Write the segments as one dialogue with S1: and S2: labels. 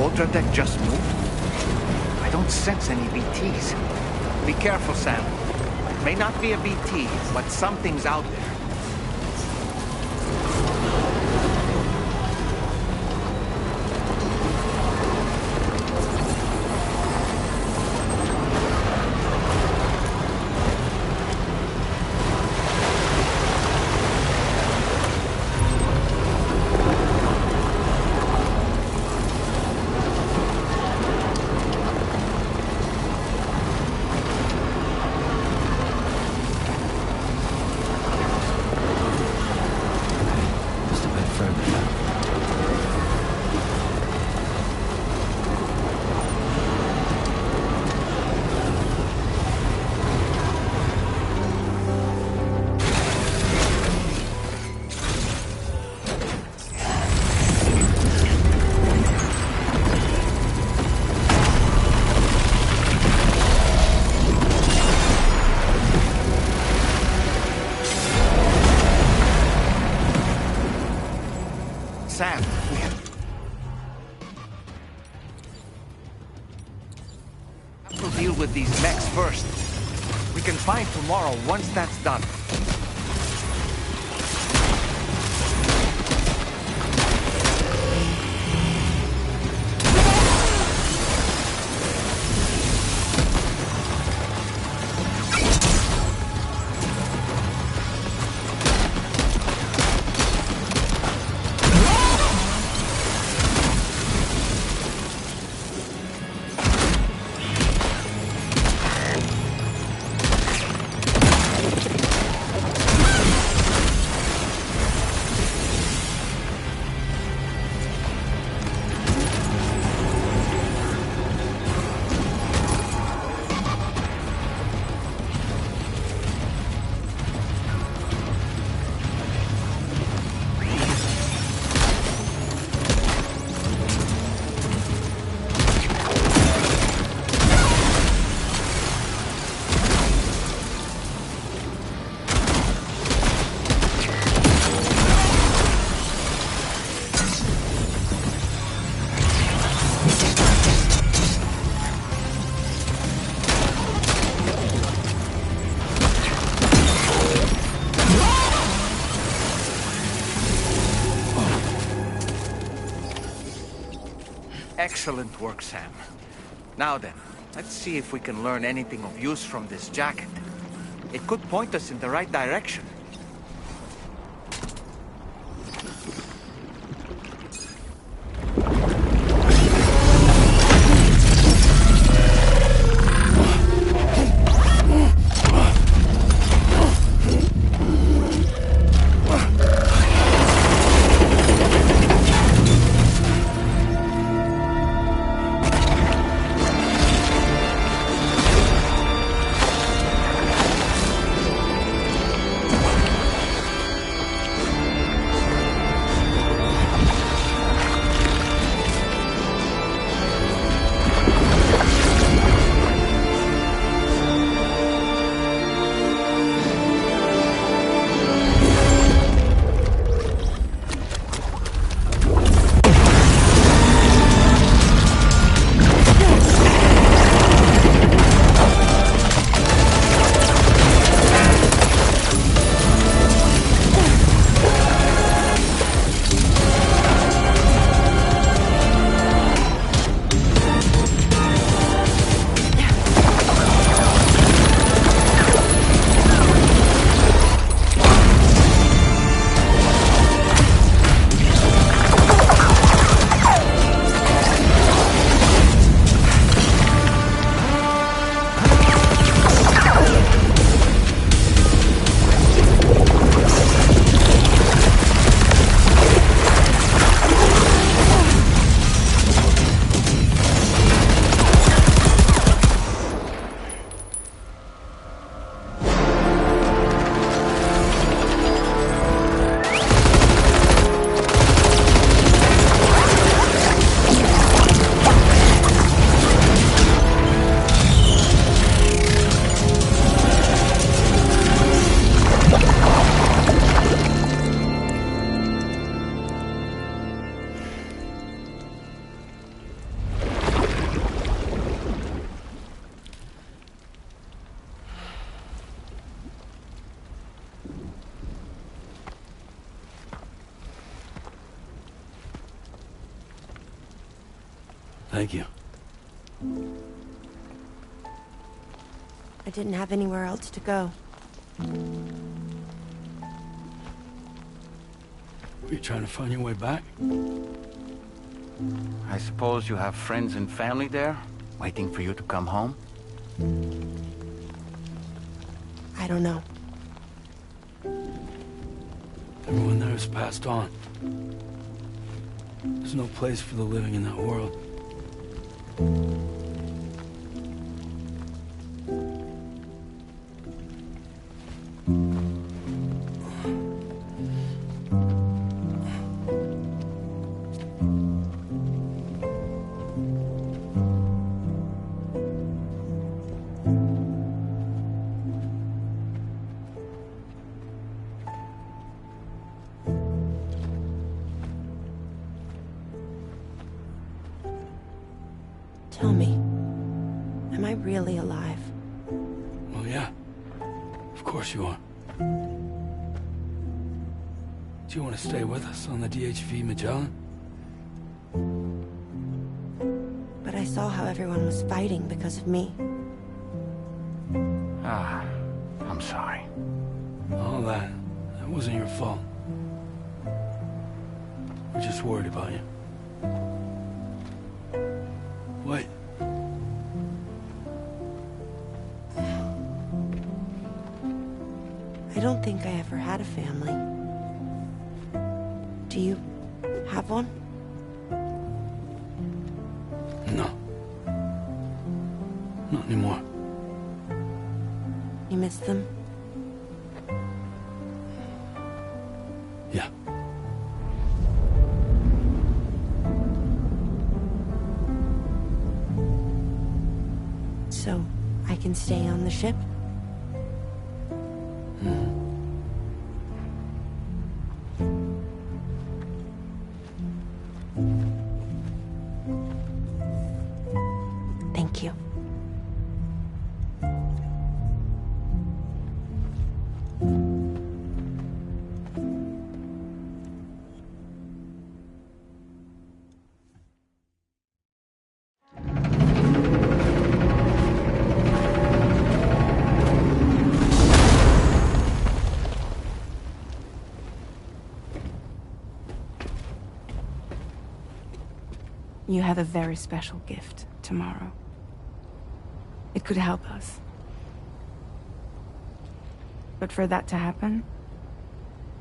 S1: Ultra deck just moved? I don't sense any BTs. Be careful, Sam. It may not be a BT, but something's out there. Sam, we have to deal with these mechs first. We can find tomorrow once that's done. Excellent work, Sam. Now then, let's see if we can learn anything of use from this jacket. It could point us in the right direction.
S2: Thank you.
S3: I didn't have anywhere else to go.
S2: Were you trying to find your way back?
S1: I suppose you have friends and family there, waiting for you to come home?
S3: I don't know.
S2: Everyone there has passed on. There's no place for the living in that world.
S3: Tell me, am I really alive?
S2: Well, yeah. Of course you are. Do you want to stay with us on the DHV Magellan?
S3: But I saw how everyone was fighting because of me.
S1: I'm sorry.
S2: All that wasn't your fault. We're just worried about you. Wait.
S3: I don't think I ever had a family. Do you have one?
S2: No. Not anymore.
S3: You miss them?
S2: Yeah.
S3: So, I can stay on the ship? Thank you. You have a very special gift tomorrow. It could help us. But for that to happen,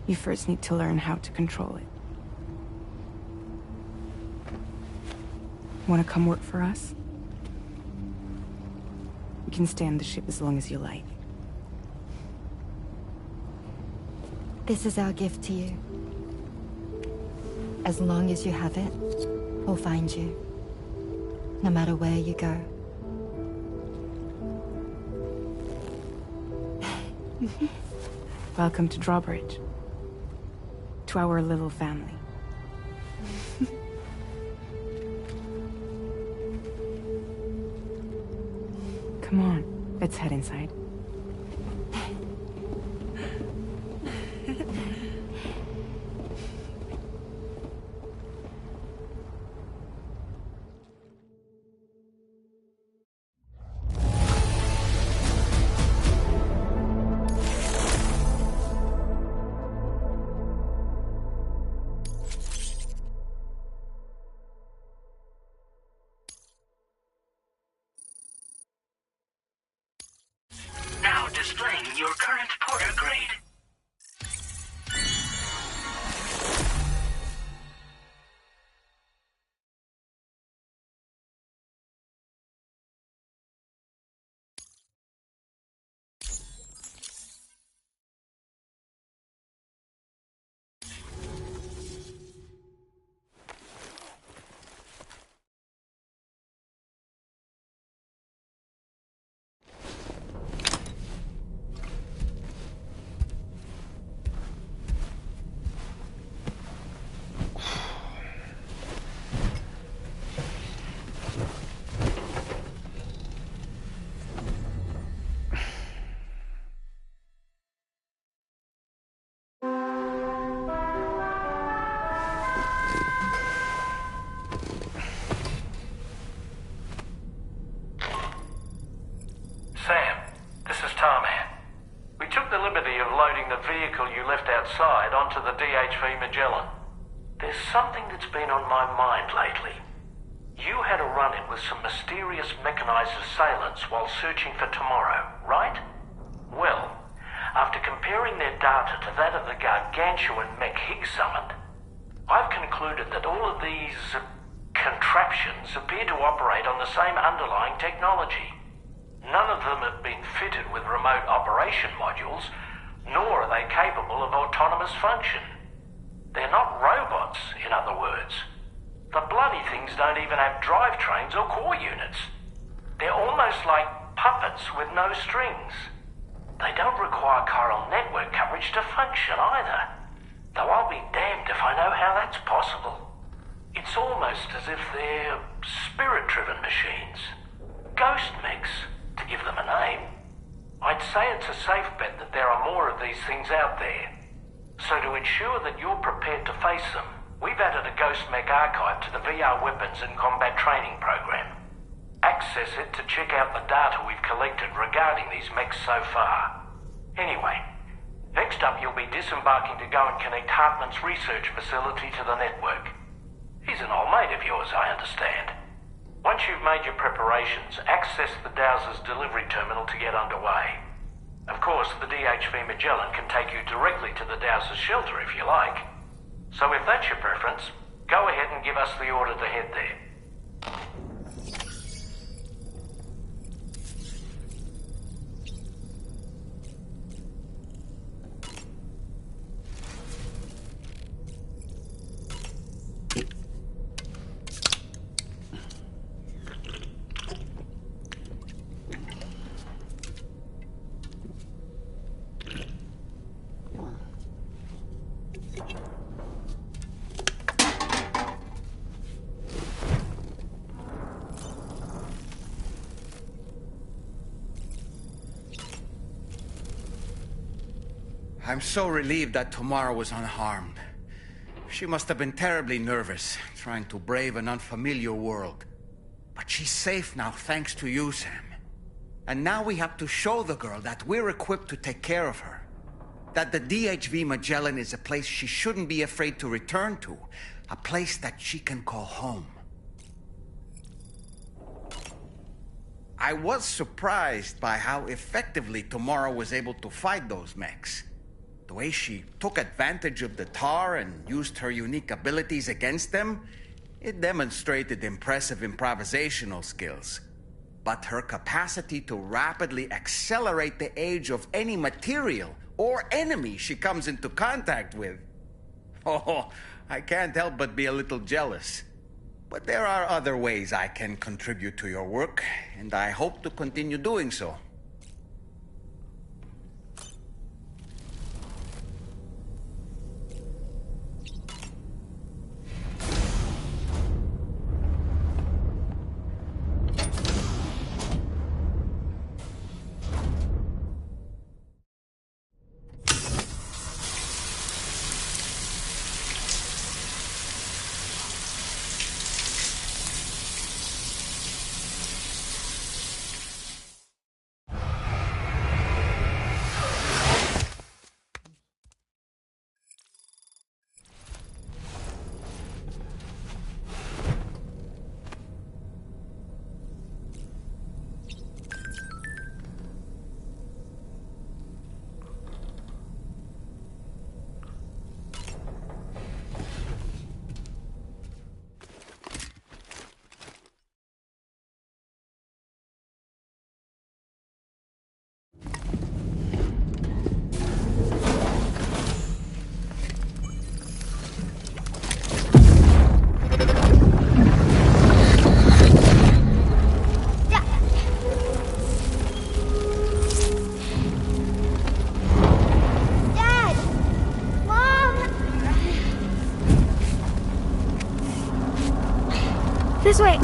S3: you first need to learn how to control it. Want to come work for us? You can stay on the ship as long as you like.
S4: This is our gift to you. As long as you have it, we'll find you. No matter where you go.
S3: Welcome to Drawbridge. To our little family. Come on, let's head inside.
S5: vehicle you left outside onto the DHV Magellan. There's something that's been on my mind lately. You had a run-in with some mysterious mechanized assailants while searching for Tomorrow, right? Well, after comparing their data to that of the gargantuan mech Higgs summoned, I've concluded that all of these contraptions appear to operate on the same underlying technology. None of them have been fitted with remote operation modules, nor are they capable of autonomous function. They're not robots, in other words. The bloody things don't even have drivetrains or core units. They're almost like puppets with no strings. They don't require chiral network coverage to function either. Though I'll be damned if I know how that's possible. It's almost as if they're spirit-driven machines. Ghost mechs, to give them a name. I'd say it's a safe bet that there are more of these things out there. So to ensure that you're prepared to face them, we've added a Ghost Mech archive to the VR Weapons and Combat Training program. Access it to check out the data we've collected regarding these mechs so far. Anyway, next up you'll be disembarking to go and connect Hartman's research facility to the network. He's an old mate of yours, I understand. Once you've made your preparations, access the Dowser's delivery terminal to get underway. Of course, the DHV Magellan can take you directly to the Dowser's shelter if you like. So if that's your preference, go ahead and give us the order to head there.
S1: I'm so relieved that Tomorrow was unharmed. She must have been terribly nervous, trying to brave an unfamiliar world. But she's safe now, thanks to you, Sam. And now we have to show the girl that we're equipped to take care of her. That the DHV Magellan is a place she shouldn't be afraid to return to. A place that she can call home. I was surprised by how effectively Tomorrow was able to fight those mechs. The way she took advantage of the tar and used her unique abilities against them, it demonstrated impressive improvisational skills. But her capacity to rapidly accelerate the age of any material or enemy she comes into contact with. Oh, I can't help but be a little jealous. But there are other ways I can contribute to your work, and I hope to continue doing so.
S6: This way!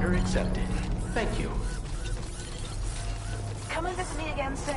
S7: Order accepted. Thank you.
S6: Come and visit me again soon.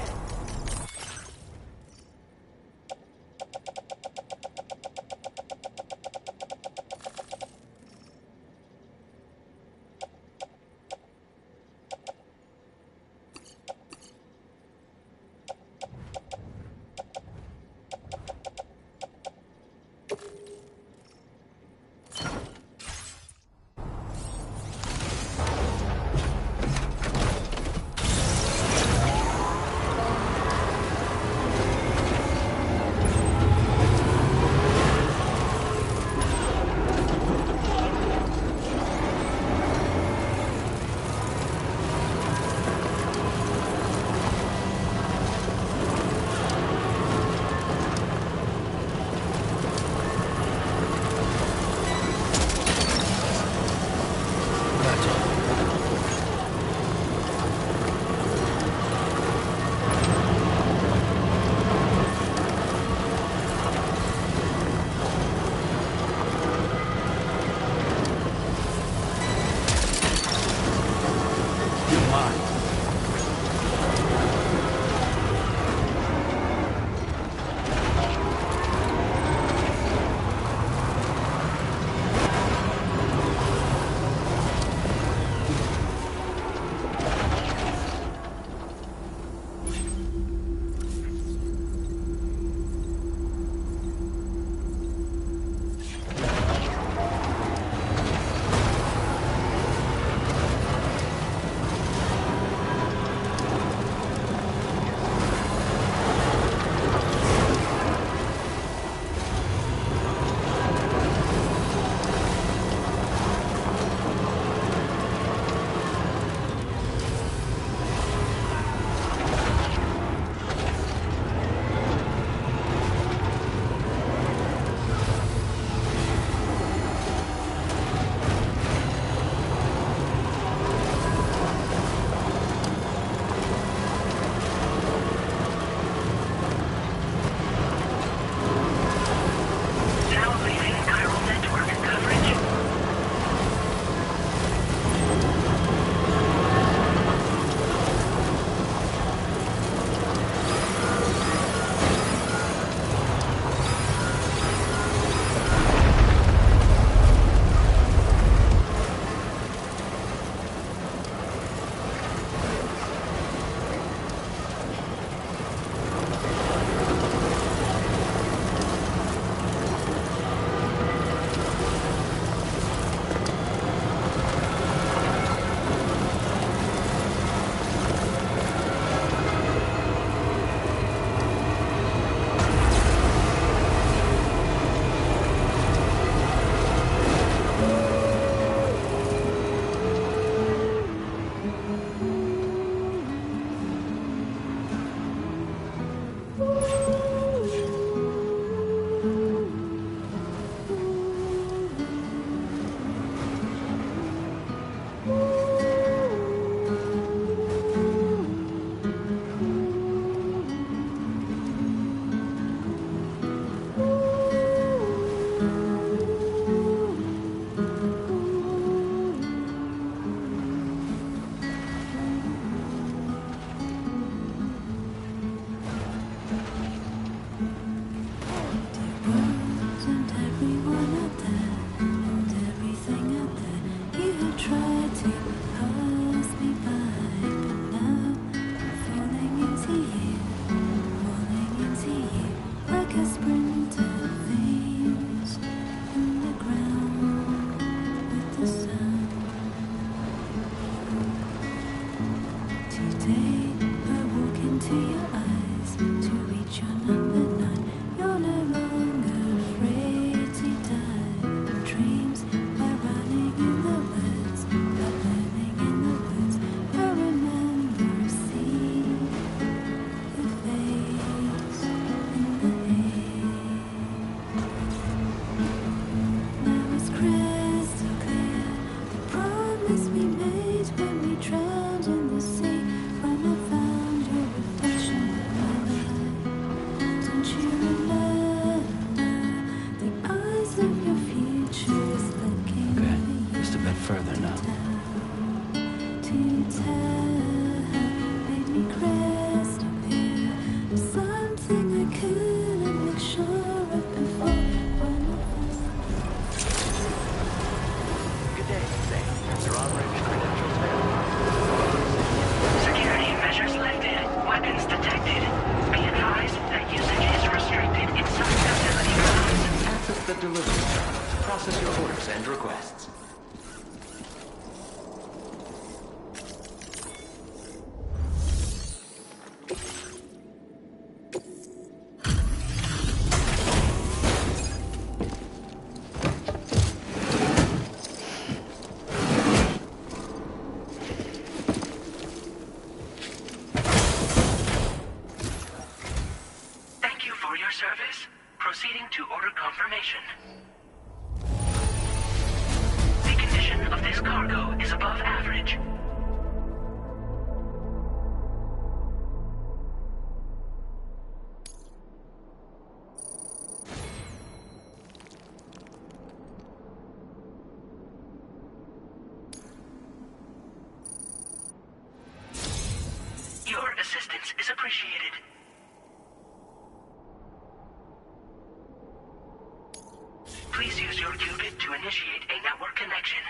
S7: delivery. Process your orders and requests.
S8: Thank you for your service. Proceeding to order confirmation. The condition of this cargo is above average. Your assistance is appreciated. Please use your qubit to initiate a network connection.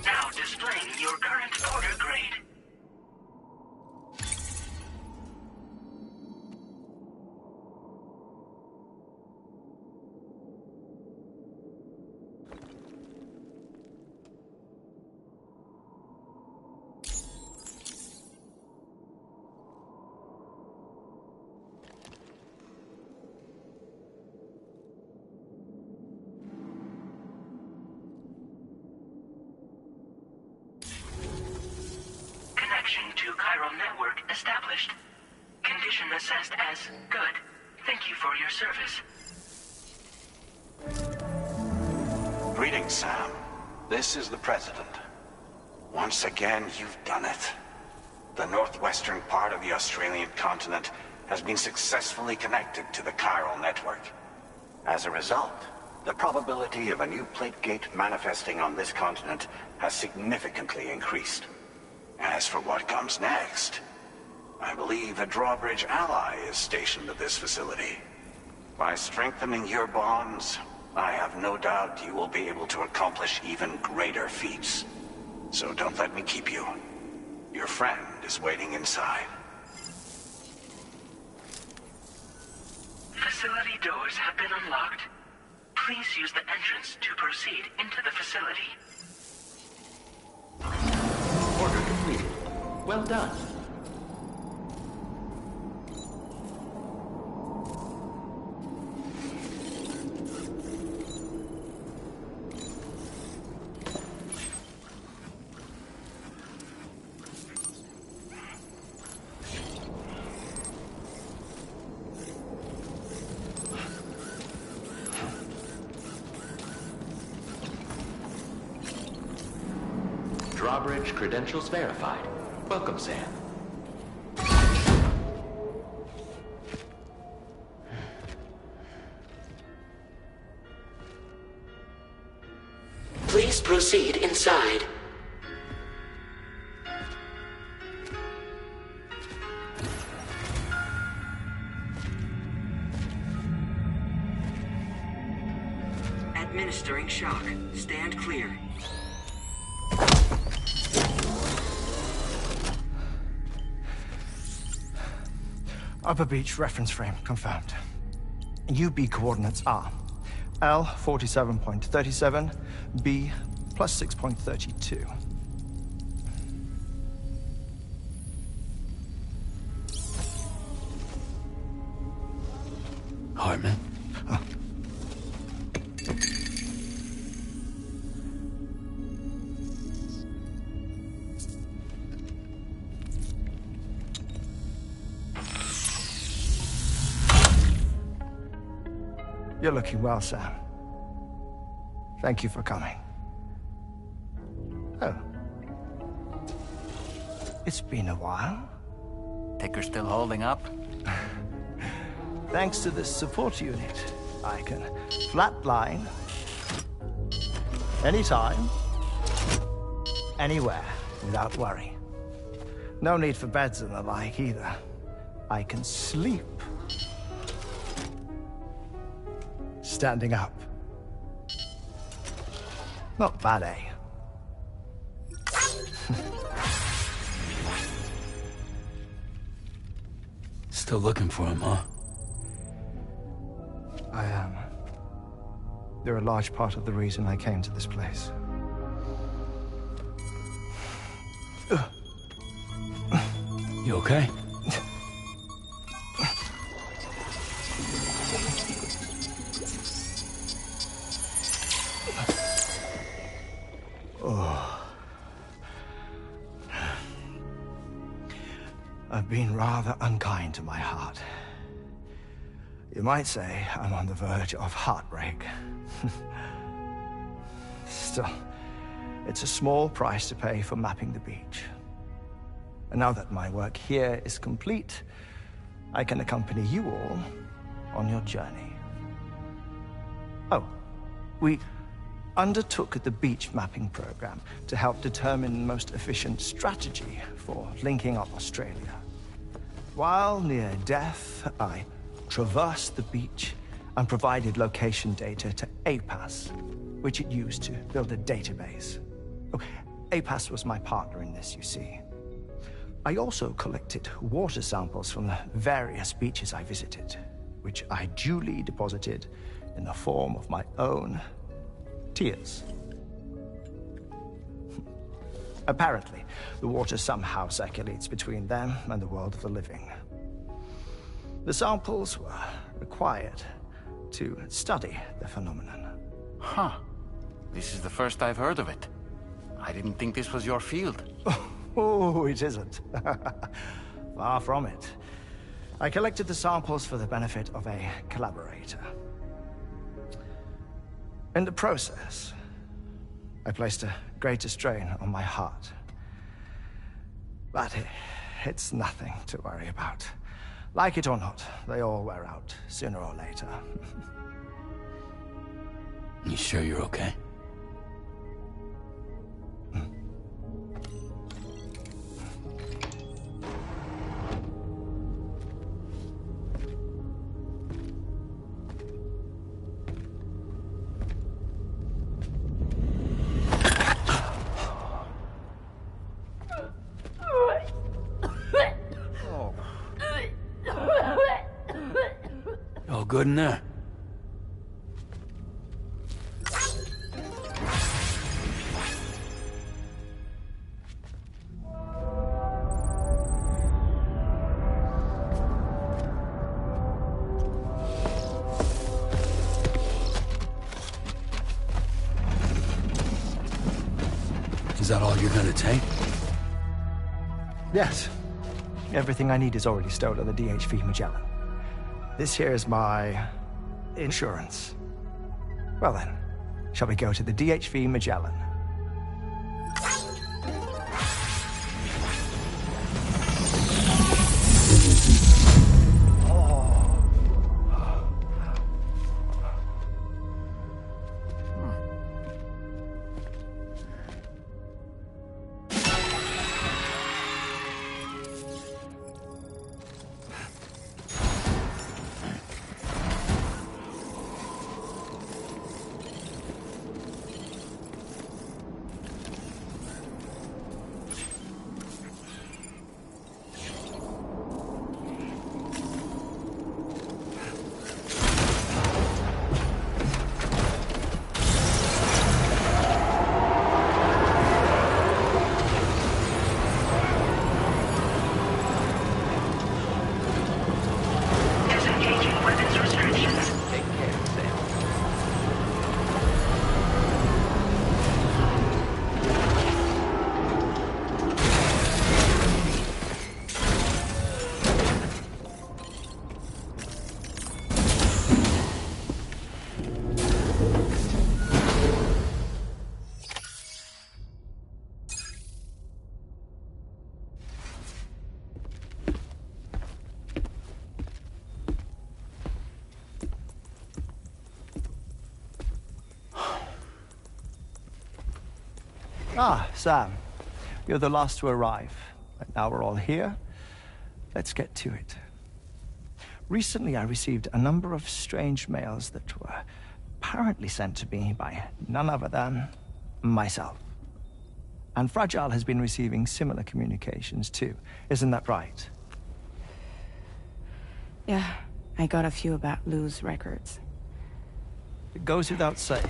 S8: Now displaying your current order grade. Connection to chiral network established. Condition assessed as good. Thank you for your service.
S9: Greetings, Sam. This is the President. Once again, you've done it. The northwestern part of the Australian continent has been successfully connected to the chiral network. As a result, the probability of a new plate gate manifesting on this continent has significantly increased. As for what comes next, I believe a drawbridge ally is stationed at this facility. By strengthening your bonds, I have no doubt you will be able to accomplish even greater feats. So don't let me keep you. Your friend is waiting inside.
S8: Facility doors have been unlocked. Please use the entrance to proceed into the facility.
S7: Order completed. Well done. Drawbridge credentials verified. Welcome, Sam.
S8: Please proceed inside. Administering shock. Stand clear.
S10: Upper beach reference frame confirmed. UB coordinates are L 47.37, B plus 6.32.
S2: Hartman?
S10: Huh. You're looking well, Sam. Thank you for coming. Oh. It's been a while.
S11: Ticker still holding up?
S10: Thanks to this support unit, I can flatline anytime, anywhere, without worry. No need for beds and the like either. I can sleep standing up. Not bad, eh?
S2: Still looking for him, huh?
S10: I am. They're a large part of the reason I came to this place.
S2: You okay?
S10: I've been rather unkind to my heart. You might say I'm on the verge of heartbreak. Still, it's a small price to pay for mapping the beach. And now that my work here is complete, I can accompany you all on your journey. Oh, we undertook the beach mapping program to help determine the most efficient strategy for linking up Australia. While near death, I traversed the beach and provided location data to APAS, which it used to build a database. Oh, APAS was my partner in this, you see. I also collected water samples from the various beaches I visited, which I duly deposited in the form of my own tears. Apparently, the water somehow circulates between them and the world of the living. The samples were required to study the phenomenon.
S11: Huh. This is the first I've heard of it. I didn't think this was your field.
S10: Oh, it isn't. Far from it. I collected the samples for the benefit of a collaborator. In the process, I placed a greater strain on my heart. But it's nothing to worry about. Like it or not, they all wear out, sooner or later.
S2: You sure you're okay? All good in there? Is that all you're gonna take?
S10: Yes. Everything I need is already stowed on the DHV Magellan. This here is my insurance. Well then, shall we go to the DHV Magellan? Ah, Sam. You're the last to arrive. But now we're all here. Let's get to it. Recently, I received a number of strange mails that were apparently sent to me by none other than myself. And Fragile has been receiving similar communications too. Isn't that right?
S3: Yeah, I got a few about Lou's records.
S10: It goes without saying,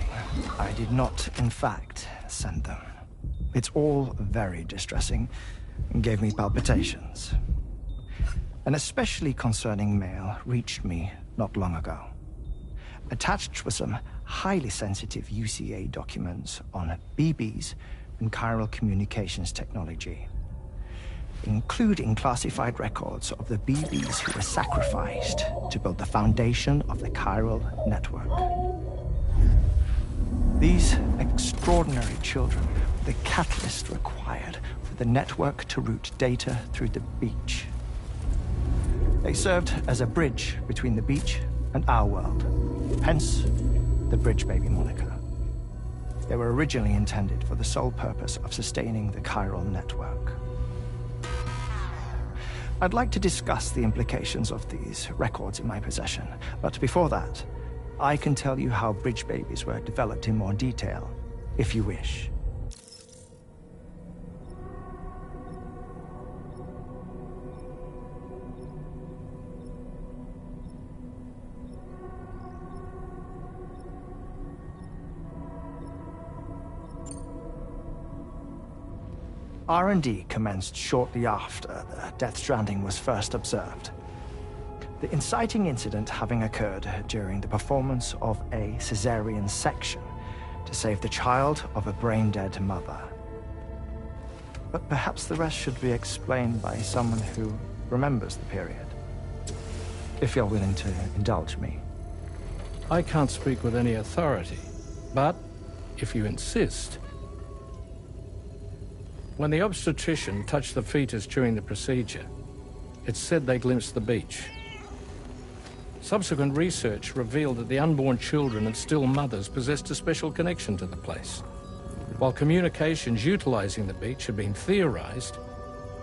S10: I did not, in fact, send them. It's all very distressing and gave me palpitations. An especially concerning mail reached me not long ago. Attached were some highly sensitive UCA documents on BBs and chiral communications technology, including classified records of the BBs who were sacrificed to build the foundation of the chiral network. These extraordinary children were the catalyst required for the network to route data through the beach. They served as a bridge between the beach and our world, hence the Bridge Baby moniker. They were originally intended for the sole purpose of sustaining the chiral network. I'd like to discuss the implications of these records in my possession, but before that, I can tell you how Bridge Babies were developed in more detail, if you wish. R&D commenced shortly after the Death Stranding was first observed. The inciting incident having occurred during the performance of a cesarean section to save the child of a brain-dead mother. But perhaps the rest should be explained by someone who remembers the period. If you're willing to indulge me.
S2: I can't speak with any authority, but if you insist. When the obstetrician touched the fetus during the procedure, it said they glimpsed the beach. Subsequent research revealed that the unborn children and still mothers possessed a special connection to the place. While communications utilizing the beach had been theorized,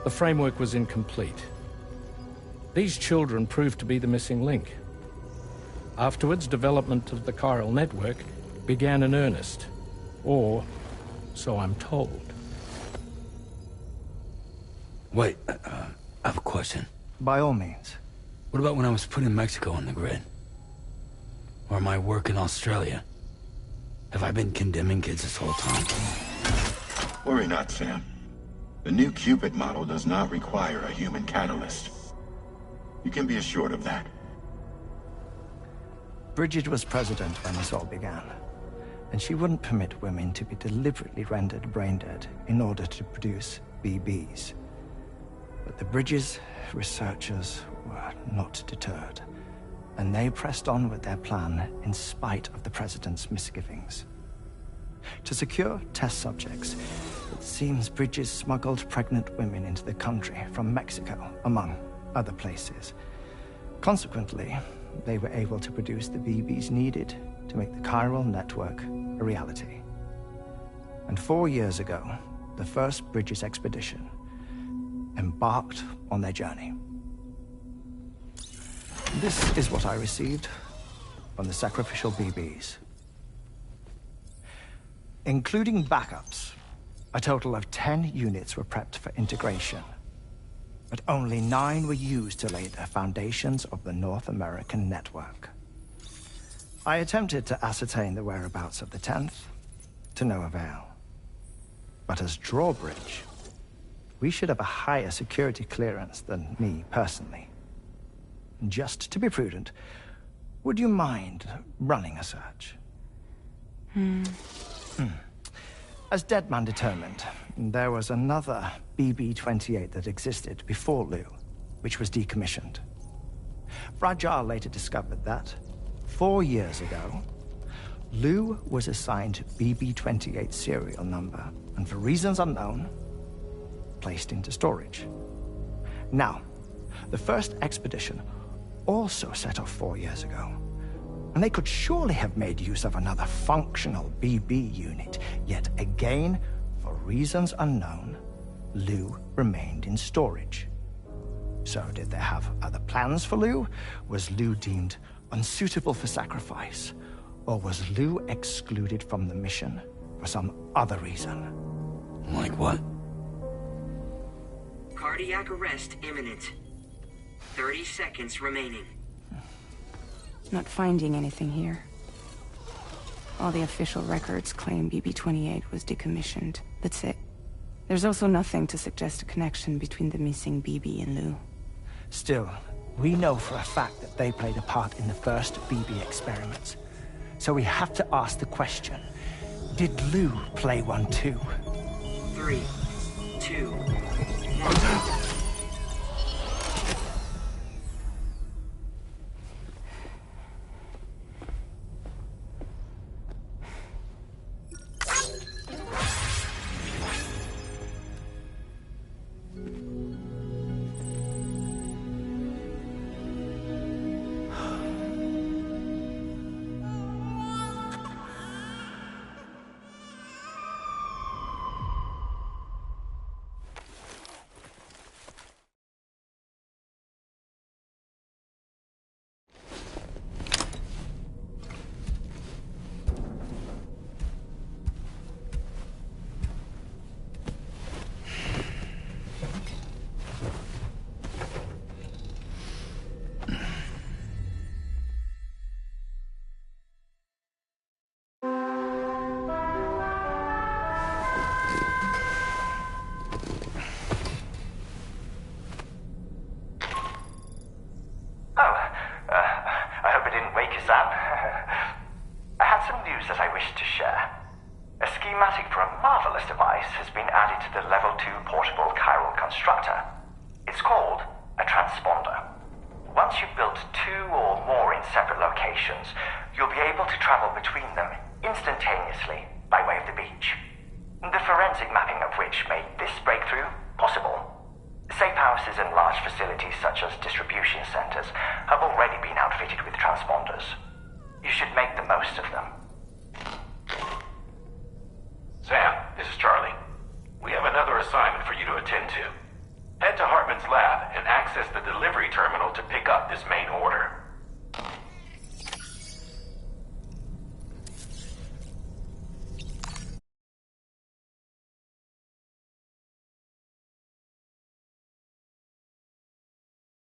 S2: the framework was incomplete. These children proved to be the missing link. Afterwards, development of the chiral network began in earnest, or so I'm told.
S12: Wait, I have a question.
S10: By all means.
S12: What about when I was put in Mexico on the grid? Or my work in Australia? Have I been condemning kids this whole time?
S13: Worry not, Sam. The new Cupid model does not require a human catalyst. You can be assured of that.
S10: Bridget was president when this all began, and she wouldn't permit women to be deliberately rendered brain-dead in order to produce BBs. But the Bridges researchers were not deterred, and they pressed on with their plan in spite of the president's misgivings. To secure test subjects, it seems Bridges smuggled pregnant women into the country from Mexico, among other places. Consequently, they were able to produce the BBs needed to make the chiral network a reality. And 4 years ago, the first Bridges expedition embarked on their journey. This is what I received from the sacrificial BBs. Including backups, a total of 10 units were prepped for integration, but only 9 were used to lay the foundations of the North American network. I attempted to ascertain the whereabouts of the 10th, to no avail. But as drawbridge, we should have a higher security clearance than me personally. Just to be prudent, would you mind running a search? As Deadman determined, there was another BB-28 that existed before Lou, which was decommissioned. Fragile later discovered that, 4 years ago, Lou was assigned BB-28 serial number, and for reasons unknown, placed into storage. Now, the first expedition also set off 4 years ago, and they could surely have made use of another functional BB unit, yet again, for reasons unknown, Lou remained in storage. So did they have other plans for Lou? Was Lou deemed unsuitable for sacrifice? Or was Lou excluded from the mission for some other reason?
S12: Like what?
S8: Cardiac arrest imminent. 30 seconds remaining.
S3: Not finding anything here. All the official records claim BB-28 was decommissioned. That's it. There's also nothing to suggest a connection between the missing BB and Lou.
S10: Still, we know for a fact that they played a part in the first BB experiments. So we have to ask the question, did Lou play one too?
S8: 3, 2, 1.
S5: Head to Hartman's lab and access the delivery terminal to pick up this main order.